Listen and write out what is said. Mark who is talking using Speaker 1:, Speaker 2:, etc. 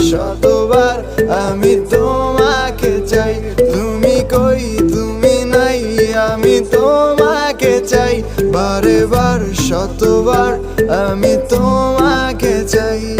Speaker 1: শতবার আমি তোমাকে চাই। তুমি কই তুমি নাই, আমি তোমাকে চাই। বারে বার শতবার আমি তোমাকে চাই।